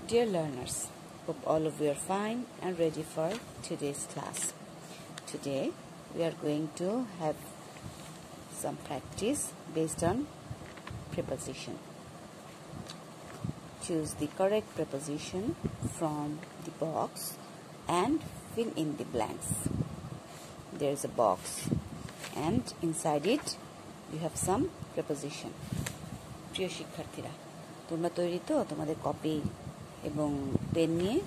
Dear learners, hope all of you are fine and ready for today's class. Today we are going to have some practice based on preposition. Choose the correct preposition from the box and fill in the blanks. There is a box and inside it you have some preposition. প্রিয় শিক্ষার্থীরা, তোমরা তৈরি তো? তোমাদের copy এবং pen নিয়ে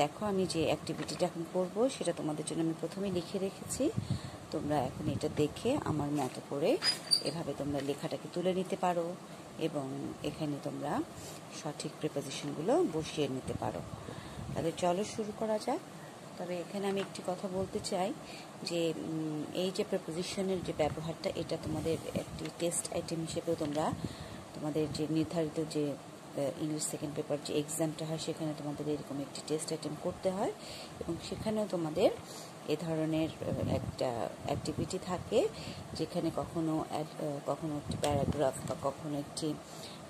দেখো, আমি যে অ্যাক্টিভিটিটা এখন করব সেটা তোমাদের জন্য আমি প্রথমে লিখে রেখেছি। তোমরা এখন এটা দেখে আমার মতো করে এভাবে তোমরা লেখাটাকে তুলে নিতে পারো এবং এখানে তোমরা সঠিক প্রিপোজিশনগুলো বসিয়ে নিতে পারো। তাহলে চলো শুরু করা যাক। তবে এখানে আমি একটি কথা বলতে চাই যে এই যে প্রিপোজিশনের যে ব্যবহারটা, এটা তোমাদের একটি টেস্ট আইটেম হিসেবেও তোমরা তোমাদের যে নির্ধারিত যে ইংলিশ সেকেন্ড পেপার যে এক্সামটা হয় সেখানে তোমাদের এরকম একটি টেস্ট আইটেম করতে হয় এবং সেখানেও তোমাদের এ ধরনের একটা অ্যাক্টিভিটি থাকে যেখানে কখনো একটি প্যারাগ্রাফ বা কখনো একটি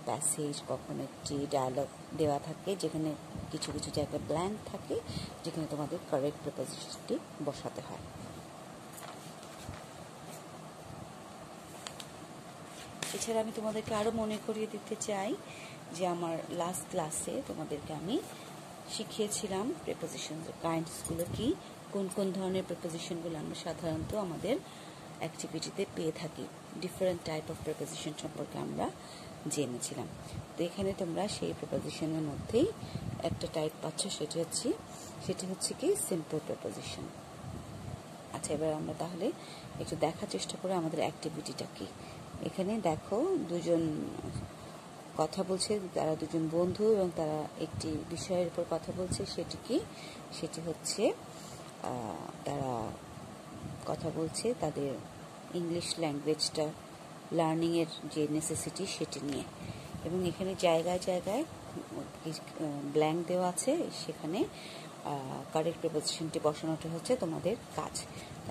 প্যাসেজ, কখনো একটি ডায়ালগ দেওয়া থাকে, যেখানে কিছু কিছু জায়গায় ব্ল্যাঙ্ক থাকে, যেখানে তোমাদের কারেক্ট প্রিপোজিশনটি বসাতে হয়। এছাড়া আমি তোমাদেরকে আরও মনে করিয়ে দিতে চাই যে আমার লাস্ট ক্লাসে তোমাদেরকে আমি শিখিয়েছিলাম প্রিপোজিশন কাইন্ডসগুলো কি, কোন কোন ধরনের প্রিপোজিশনগুলো আমরা সাধারণত আমাদের অ্যাক্টিভিটিতে পেয়ে থাকি। ডিফারেন্ট টাইপ অফ প্রিপোজিশন সম্পর্কে আমরা জেনেছিলাম। তো এখানে তোমরা সেই প্রিপোজিশনের মধ্যেই একটা টাইপ পাচ্ছ, সেটি হচ্ছে কি সিম্পল প্রিপোজিশন। আচ্ছা, এবার আমরা তাহলে একটু দেখার চেষ্টা করে আমাদের অ্যাক্টিভিটিটা কি। এখানে দেখো, দুজন কথা বলছে, তারা দুজন বন্ধু এবং তারা একটি বিষয়ের উপর কথা বলছে। সেটি হচ্ছে তারা কথা বলছে তাদের ইংলিশ ল্যাঙ্গুয়েজটা লার্নিংয়ের যে নেসেসিটি সেটি নিয়ে, এবং এখানে জায়গায় জায়গায় ব্ল্যাঙ্ক দেওয়া আছে, সেখানে কারেক্ট প্রিপোজিশনটি বসানোটা হচ্ছে তোমাদের কাজ।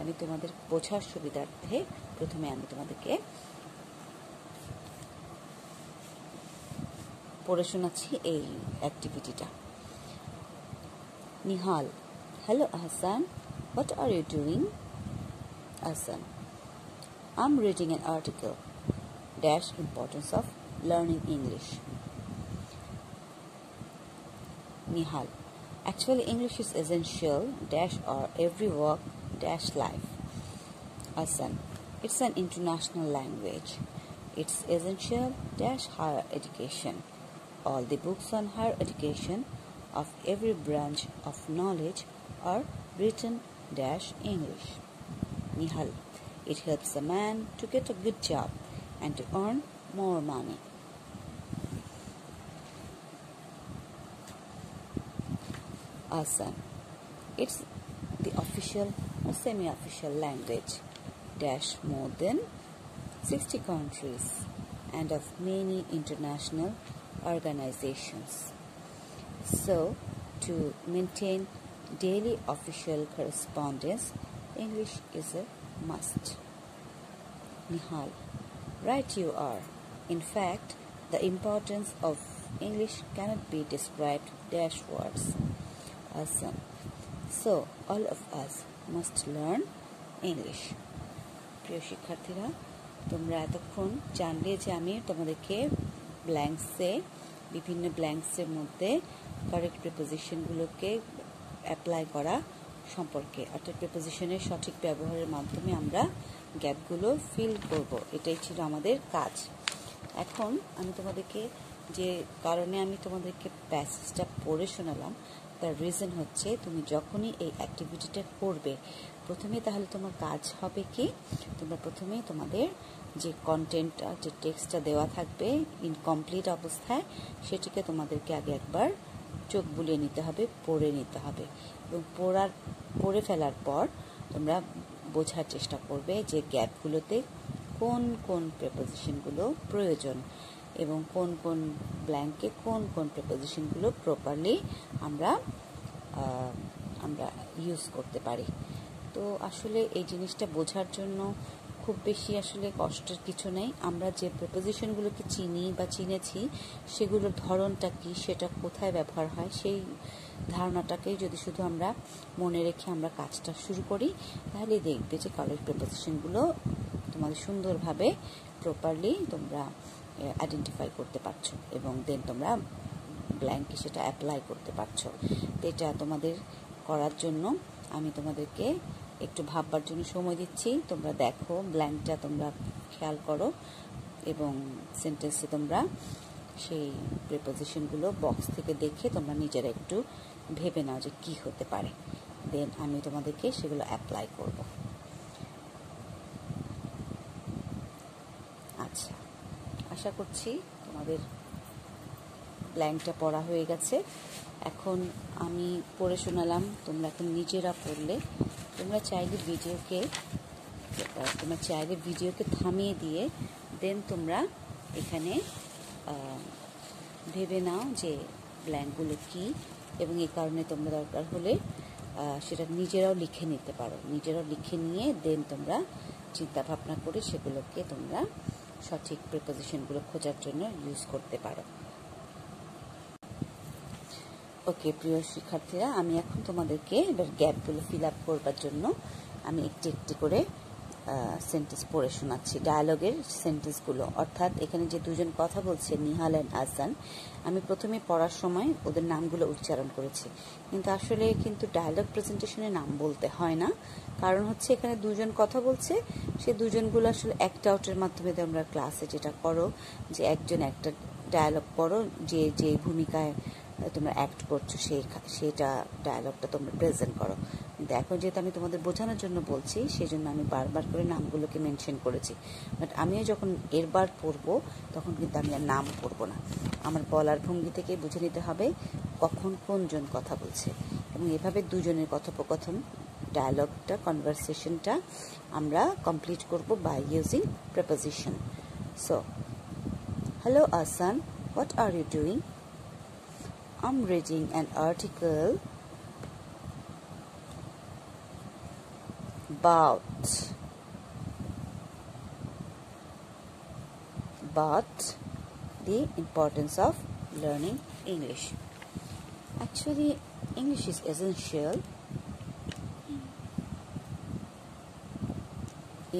আমি তোমাদের বোঝার সুবিধার্থে প্রথমে আমি তোমাদেরকে পড়ে শোনাচ্ছি এই অ্যাক্টিভিটিটা। Nihal: Hello Ahsan, what are you doing? Ahsan: I'm reading an article, importance of learning English. Nihal: Actually English is essential or every work life. Ahsan: It's an international language. It's essential higher education. All the books on higher education of every branch of knowledge are written English. Nihal: It helps a man to get a good job and to earn more money. Ahsan: It's the official or semi-official language more than 60 countries and of many international organizations. So, to maintain daily official correspondence, English is a must. Nihal: Right you are. In fact, the importance of English cannot be described words. Ahsan: So, all of us must learn English. প্রিয় শিক্ষার্থীরা, তোমরা এতক্ষণ জানলে যে আমি তোমাদেরকে বিভিন্ন ব্ল্যাঙ্কসের মধ্যে কারেক্ট প্রিপোজিশনগুলোকে অ্যাপ্লাই করা সম্পর্কে, অর্থাৎ প্রিপোজিশনের সঠিক ব্যবহারের মাধ্যমে আমরা গ্যাপগুলো ফিল করব, এটাই ছিল আমাদের কাজ। এখন আমি তোমাদেরকে যে কারণে আমি তোমাদেরকে প্যাসেজটা পড়ে শোনালাম, তার রিজন হচ্ছে তুমি যখনই এই অ্যাক্টিভিটিটা করবে প্রথমে, তাহলে তোমার কাজ হবে কি, তোমরা প্রথমে তোমাদের যে কন্টেন্টটা, যে টেক্সটটা দেওয়া থাকবে ইনকমপ্লিট অবস্থায়, সেটিকে তোমাদেরকে আগে একবার চোখ বুলিয়ে নিতে হবে, পড়ে নিতে হবে, এবং পড়ে ফেলার পর তোমরা বোঝার চেষ্টা করবে যে গ্যাপগুলোতে কোন কোন প্রিপোজিশনগুলো প্রয়োজন এবং কোন কোন ব্ল্যাঙ্কে কোন কোন প্রিপোজিশনগুলো প্রপারলি আমরা ইউজ করতে পারি। তো আসলে এই জিনিসটা বোঝার জন্য খুব বেশি আসলে কষ্টের কিছু নেই। আমরা যে প্রিপোজিশনগুলোকে চিনি বা চিনেছি সেগুলোর ধরনটা কি, সেটা কোথায় ব্যবহার হয়, সেই ধারণাটাকেই যদি শুধু আমরা মনে রেখে আমরা কাজটা শুরু করি, তাহলে দেখবে যে কারেক্ট প্রিপোজিশনগুলো তোমাদের সুন্দরভাবে প্রপারলি তোমরা আইডেন্টিফাই করতে পারছো এবং দেন তোমরা ব্ল্যাঙ্কে সেটা অ্যাপ্লাই করতে পারছো। তো এটা তোমাদের করার জন্য আমি তোমাদেরকে একটু ভাববার জন্য সময় দিচ্ছি। তোমরা দেখো ব্ল্যাঙ্কটা তোমরা খেয়াল করো এবং সেন্টেন্সে তোমরা সেই প্রিপোজিশনগুলো বক্স থেকে দেখে তোমরা নিজেরা একটু ভেবে নাও যে কি হতে পারে, দেন আমি তোমাদেরকে সেগুলো অ্যাপ্লাই করব। আচ্ছা, আশা করছি তোমাদের ব্ল্যাঙ্কটা পড়া হয়ে গেছে। এখন আমি পড়ে শোনালাম, তোমরা এখন নিজেরা পড়লে। তোমরা চাইলে ভিডিওকে থামিয়ে দিয়ে দেন তোমরা এখানে ভেবে নাও যে ব্ল্যাঙ্কগুলো কি, এবং এই কারণে তোমরা দরকার হলে সেটা নিজেরাও লিখে নিতে পারো। নিজেরাও লিখে নিয়ে দেন তোমরা চিন্তা ভাবনা করে সেগুলোকে তোমরা সঠিক প্রিপোজিশনগুলো খোঁজার জন্য ইউজ করতে পারো। ওকে প্রিয় শিক্ষার্থীরা, আমি এখন তোমাদেরকে এবার গ্যাপগুলো ফিল আপ করবার জন্য আমি একটি একটি করে সেন্টেন্স পড়ে শোনাচ্ছি, ডায়ালগের সেন্টেন্সগুলো। অর্থাৎ এখানে যে দুজন কথা বলছে, নিহাল অ্যান্ড আহসান, আমি প্রথমে পড়ার সময় ওদের নামগুলো উচ্চারণ করেছি, কিন্তু আসলে ডায়ালগ প্রেজেন্টেশনে নাম বলতে হয় না। কারণ হচ্ছে এখানে দুজন কথা বলছে, সে দুজনগুলো আসলে অ্যাক্ট আউটের মাধ্যমে তোমরা ক্লাসে যেটা করো যে একজন একটা ডায়ালগ পড়ো, যে ভূমিকায় তোমরা অ্যাক্ট করছো সেটা ডায়ালগটা তোমরা প্রেজেন্ট করো। কিন্তু এখন যেহেতু আমি তোমাদের বোঝানোর জন্য বলছি, সেই জন্য আমি বারবার করে নামগুলোকে মেনশন করেছি। বাট আমিও যখন এরবার পড়বো তখন কিন্তু আমি আর নাম পড়বো না, আমার বলার ভঙ্গি থেকে বুঝে নিতে হবে কখন কোনজন কথা বলছে, এবং এভাবে দুজনের কথোপকথন ডায়ালগটা কনভারসেশনটা আমরা কমপ্লিট করব by using preposition. So, hello Ahsan, what are you doing? I'm reading an article about the importance of learning English. Actually, English is essential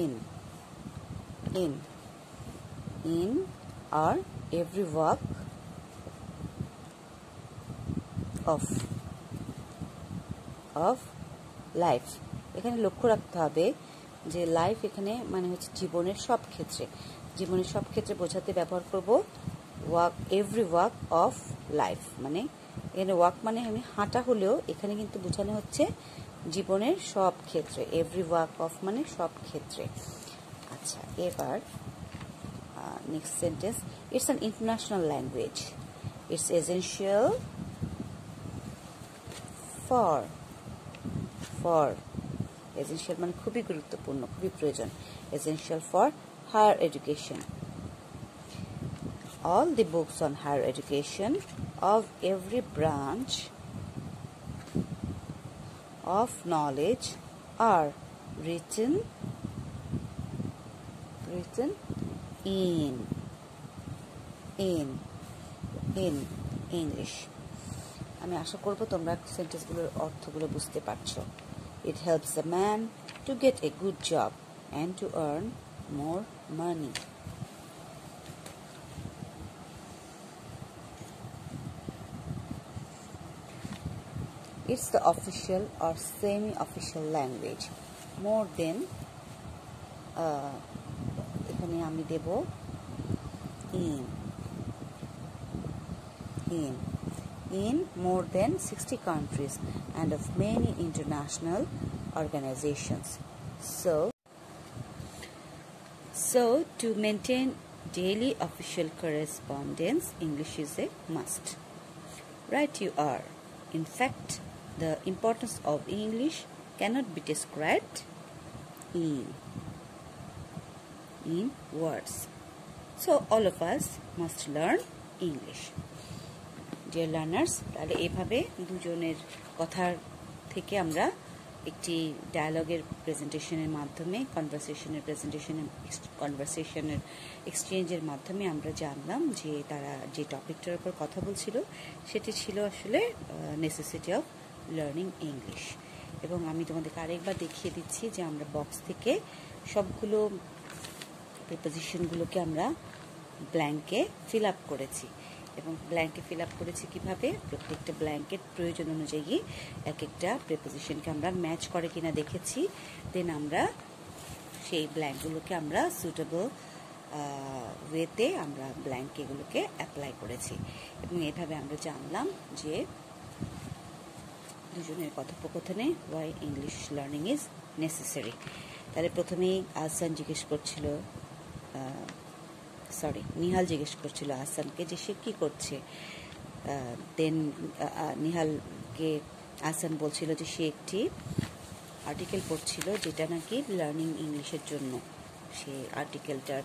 in our every walk of life. এখানে লক্ষ্য রাখতে হবে যে লাইফ এখানে মানে হচ্ছে জীবনের সব ক্ষেত্রে বোঝাতে ব্যবহার করব এভরি ওয়াক অফ লাইফ। মানে এখানে ওয়াক মানে আমি হাঁটা হলেও এখানে কিন্তু বোঝানো হচ্ছে জীবনের সব ক্ষেত্রে, এভরি ওয়াক অফ মানে সব ক্ষেত্রে। আচ্ছা, এবার next sentence, it's an international language, it's essential for essential মানে খুবই গুরুত্বপূর্ণ, খুবই প্রয়োজন, essential for higher education. All the books on higher education of every branch of knowledge are written in English. আমি আশা করব তোমরা সেন্টেন্সগুলোর অর্থগুলো বুঝতে পারছো। It helps a man to get a good job and to earn more money. It's the official or semi-official language more than এখানে আমি দেব in more than 60 countries and of many international organizations. So to maintain daily official correspondence, English is a must. Right you are. In fact, the importance of English cannot be described in words. So all of us must learn English. Dear learners, তাহলে এইভাবে দুজনের কথার থেকে আমরা একটি ডায়ালগের প্রেজেন্টেশনের মাধ্যমে কনভারসেশনের এক্সচেঞ্জের মাধ্যমে আমরা জানলাম যে তারা যে টপিকটার উপর কথা বলছিল সেটি ছিল আসলে নেসেসিটি অফ লার্নিং ইংলিশ। এবং আমি তোমাদেরকে আরেকবার দেখিয়ে দিচ্ছি যে আমরা বক্স থেকে সবগুলো প্রিপোজিশনগুলোকে আমরা ব্ল্যাঙ্কে ফিল আপ করেছি। এবং ব্ল্যাঙ্কে ফিল আপ করেছি কীভাবে, প্রত্যেকটা ব্ল্যাঙ্কের প্রয়োজন অনুযায়ী এক একটা প্রিপোজিশনকে আমরা ম্যাচ করে কিনা দেখেছি, দেন আমরা সেই ব্ল্যাঙ্কগুলোকে আমরা সুটেবল ওয়েতে আমরা ব্ল্যাঙ্কে এগুলোকে অ্যাপ্লাই করেছি। এবং এভাবে আমরা জানলাম যে দুজনের কথোপকথনে why English learning is necessary. তাহলে প্রথমেই আহসান জিজ্ঞেস করছিল, নিহাল জিজ্ঞেস করছিল আহসানকে যে সে কী করছে। দেন নিহালকে আহসান বলছিল যে সে একটি আর্টিকেল পড়ছিল যেটা নাকি লার্নিং ইংলিশের জন্য, সে আর্টিকেলটার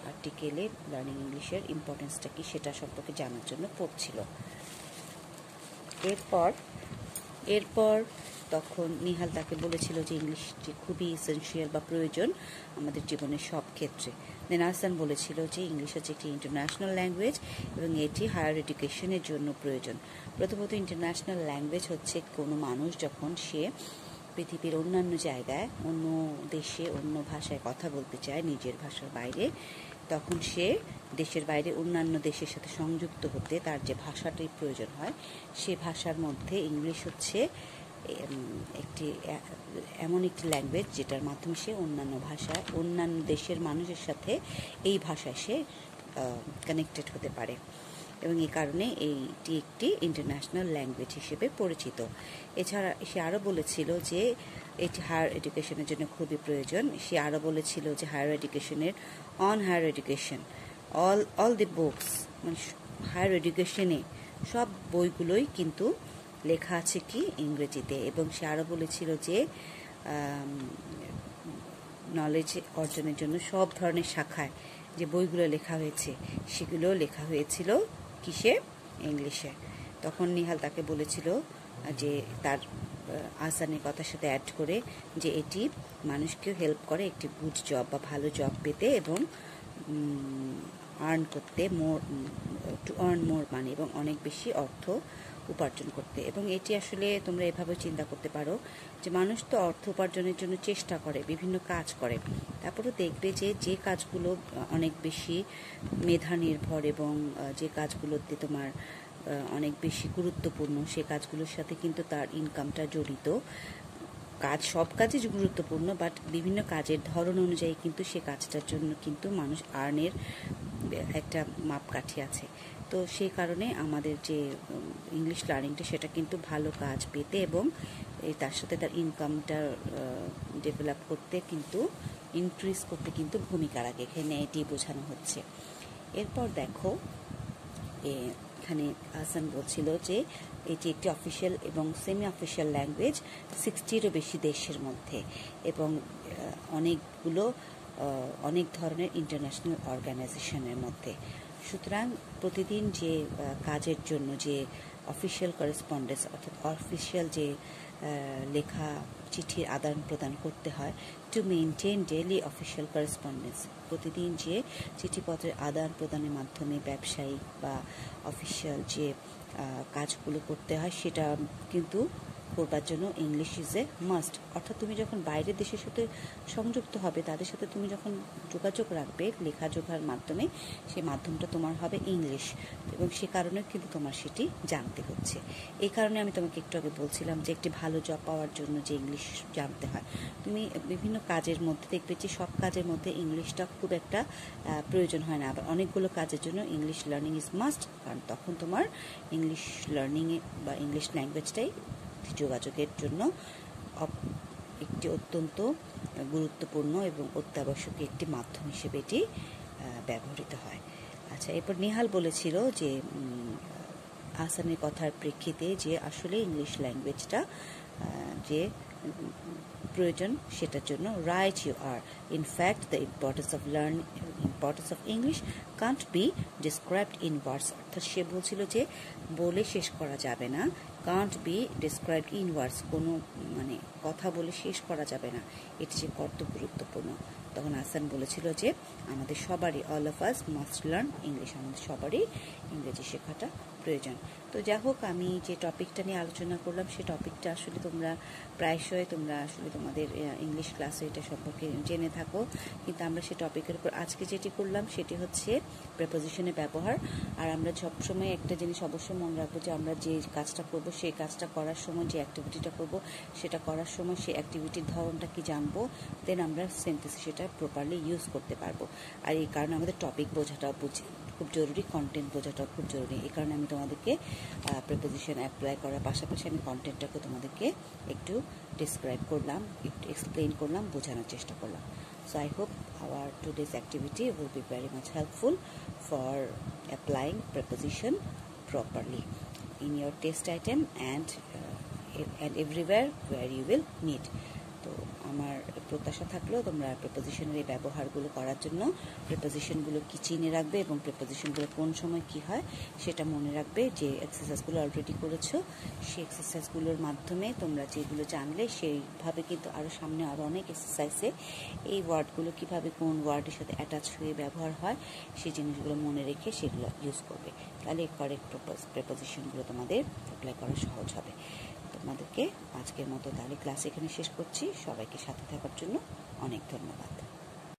আর্টিকেলে লার্নিং ইংলিশের ইম্পর্টেন্সটা কি সেটা সম্পর্কে জানার জন্য পড়ছিল। এরপর তখন নিহাল তাকে বলেছিল যে ইংলিশটি খুবই এসেনশিয়াল বা প্রয়োজন আমাদের জীবনের সব ক্ষেত্রে। দেন আহসান বলেছিল যে ইংলিশ হচ্ছে একটি ইন্টারন্যাশনাল ল্যাঙ্গুয়েজ এবং এটি হায়ার এডুকেশনের জন্য প্রয়োজন। প্রথমত ইন্টারন্যাশনাল ল্যাঙ্গুয়েজ হচ্ছে কোনো মানুষ যখন সে পৃথিবীর অন্যান্য জায়গায়, অন্য দেশে, অন্য ভাষায় কথা বলতে চায় নিজের ভাষার বাইরে, তখন সে দেশের বাইরে অন্যান্য দেশের সাথে সংযুক্ত হতে তার যে ভাষাটির প্রয়োজন হয় সে ভাষার মধ্যে ইংলিশ হচ্ছে এমন একটি ল্যাঙ্গুয়েজ যেটার মাধ্যমে সে অন্যান্য দেশের মানুষের সাথে এই ভাষায় সে কানেক্টেড হতে পারে এবং এই কারণে এইটি একটি ইন্টারন্যাশনাল ল্যাঙ্গুয়েজ হিসেবে পরিচিত। এছাড়া সে আরও বলেছিল যে এটি হায়ার এডুকেশনের জন্য খুবই প্রয়োজন। সে আরও বলেছিল যে higher education all the books, মানে হায়ার এডুকেশনে সব বইগুলোই কিন্তু লেখা আছে কি ইংরেজিতে। এবং সে আরও বলেছিল যে নলেজ অর্জনের জন্য সব ধরনের শাখায় যে বইগুলো লেখা হয়েছে সেগুলো লেখা হয়েছিল কিসে, ইংলিশে। তখন নিহাল তাকে বলেছিল যে তার আহসানের কথার সাথে অ্যাড করে যে এটি মানুষকে হেল্প করে একটি গুড জব বা ভালো জব পেতে এবং টু আর্ন মোর মানি এবং অনেক বেশি অর্থ উপার্জন করতে। এবং এটি আসলে তোমরা এভাবে চিন্তা করতে পারো যে মানুষ তো অর্থ উপার্জনের জন্য চেষ্টা করে, বিভিন্ন কাজ করে, তারপরে দেখবে যে কাজগুলো অনেক বেশি মেধা নির্ভর এবং যে কাজগুলোতে তোমার অনেক বেশি গুরুত্বপূর্ণ সে কাজগুলোর সাথে কিন্তু তার ইনকামটা জড়িত। সব কাজই গুরুত্বপূর্ণ, বাট বিভিন্ন কাজের ধরন অনুযায়ী কিন্তু সে কাজটার জন্য কিন্তু মানুষ আর্নের একটা মাপকাঠি আছে। তো সেই কারণে আমাদের যে ইংলিশ লার্নিংটা সেটা কিন্তু ভালো কাজ পেতে এবং তার সাথে তার ইনকামটা ডেভেলপ করতে কিন্তু ইনক্রিজ করতে কিন্তু ভূমিকা রাখে, এখানে এটি বোঝানো হচ্ছে। এরপর দেখো এখানে আহসান বলছিল যে এটি একটি অফিসিয়াল এবং সেমি অফিসিয়াল ল্যাঙ্গুয়েজ 60-এরও বেশি দেশের মধ্যে এবং অনেক ধরনের ইন্টারন্যাশনাল অর্গানাইজেশনের মধ্যে। সুতরাং প্রতিদিন যে কাজের জন্য যে অফিসিয়াল করেসপন্ডেন্স অর্থাৎ অফিসিয়াল যে লেখা চিঠির আদান প্রদান করতে হয়, to maintain daily official correspondence, প্রতিদিন যে চিঠিপত্রের আদান প্রদানের মাধ্যমে ব্যবসায়িক বা অফিসিয়াল যে কাজগুলো করতে হয় সেটা কিন্তু করবার জন্য ইংলিশ ইজ এ মাস্ট। অর্থাৎ তুমি যখন বাইরের দেশের সাথে সংযুক্ত হবে, তাদের সাথে তুমি যখন যোগাযোগ রাখবে লেখাজোখার মাধ্যমে, সেই মাধ্যমটা তোমার হবে ইংলিশ এবং সে কারণে কিন্তু তোমার সেটি জানতে হচ্ছে। এই কারণে আমি তোমাকে একটু আগে বলছিলাম যে একটি ভালো জব পাওয়ার জন্য যে ইংলিশ জানতে হয়। তুমি বিভিন্ন কাজের মধ্যে দেখবে যে সব কাজের মধ্যে ইংলিশটা খুব একটা প্রয়োজন হয় না, আবার অনেকগুলো কাজের জন্য ইংলিশ লার্নিং ইজ মাস্ট, কারণ তখন তোমার ইংলিশ লার্নিংয়ে বা ইংলিশ ল্যাঙ্গুয়েজটাই যোগাযোগের জন্য একটি অত্যন্ত গুরুত্বপূর্ণ এবং অত্যাবশ্যকীয় একটি মাধ্যম হিসেবে এটি ব্যবহৃত হয়। আচ্ছা, এরপর নিহাল বলেছিল যে আহসানের কথার প্রেক্ষিতে যে আসলে ইংলিশ ল্যাঙ্গুয়েজটা যে প্রয়োজন সেটার জন্য right you are. In fact the importance of English can't be described in words. অর্থাৎ সে বলছিল যে বলে শেষ করা যাবে না, can't be described in words, কোনো মানে কথা বলে শেষ করা যাবে না, এটি যে কত গুরুত্বপূর্ণ। তখন হাসান বলেছিল যে আমাদের সবারই, all of us must learn English, আমাদের সবারই ইংরেজি শেখাটা প্রয়োজন। তো যাই হোক, আমি যে টপিকটা নিয়ে আলোচনা করলাম সে টপিকটা আসলে তোমরা প্রায়শই আসলে তোমাদের ইংলিশ ক্লাসে এটা সম্পর্কে জেনে থাকো, কিন্তু আমরা সে টপিকের উপর আজকে যেটি করলাম সেটি হচ্ছে প্রেপোজিশনের ব্যবহার। আর আমরা সবসময় একটা জিনিস অবশ্যই মনে রাখবো যে আমরা যে কাজটা করব সেই কাজটা করার সময়, যে অ্যাক্টিভিটিটা করব সেটা করার সময় সেই অ্যাক্টিভিটির ধরনটা কি জানবো, দেন আমরা সেন্টেন্সে সেটা প্রপারলি ইউজ করতে পারবো। আর এই কারণে আমাদের টপিক বোঝাটাও খুব জরুরি, কন্টেন্ট বোঝাটাও খুব জরুরি। এই কারণে আমি তোমাদেরকে প্রিপোজিশন অ্যাপ্লাই করার পাশাপাশি আমি কন্টেন্টটাকে তোমাদেরকে একটু ডিসক্রাইব করলাম, একটু এক্সপ্লেন করলাম, বোঝানোর চেষ্টা করলাম। So I hope our today's activity will be very much helpful for applying preposition properly in your test item and everywhere where you will meet. তো আমার প্রত্যাশা থাকলো তোমরা প্রিপোজিশনের এই ব্যবহারগুলো করার জন্য প্রিপোজিশনগুলো কি চিনে রাখবে এবং প্রিপোজিশনগুলো কোন সময় কি হয় সেটা মনে রাখবে। যে এক্সারসাইজগুলো অলরেডি করেছো সেই এক্সারসাইজগুলোর মাধ্যমে তোমরা যেগুলো জানলে সেইভাবে কিন্তু আরও সামনে আরও অনেক এক্সারসাইজে এই ওয়ার্ডগুলো কিভাবে কোন ওয়ার্ডের সাথে অ্যাটাচ হয়ে ব্যবহার হয় সেই জিনিসগুলো মনে রেখে সেগুলো ইউজ করবে। তাহলে কারেক্ট প্রিপোজিশনগুলো তোমাদের অ্যাপ্লাই করা সহজ হবে। তোমাদেরকে আজকের মতো তাহলে ক্লাস এখানে শেষ করছি। সবাইকে সাথে থাকার জন্য অনেক ধন্যবাদ।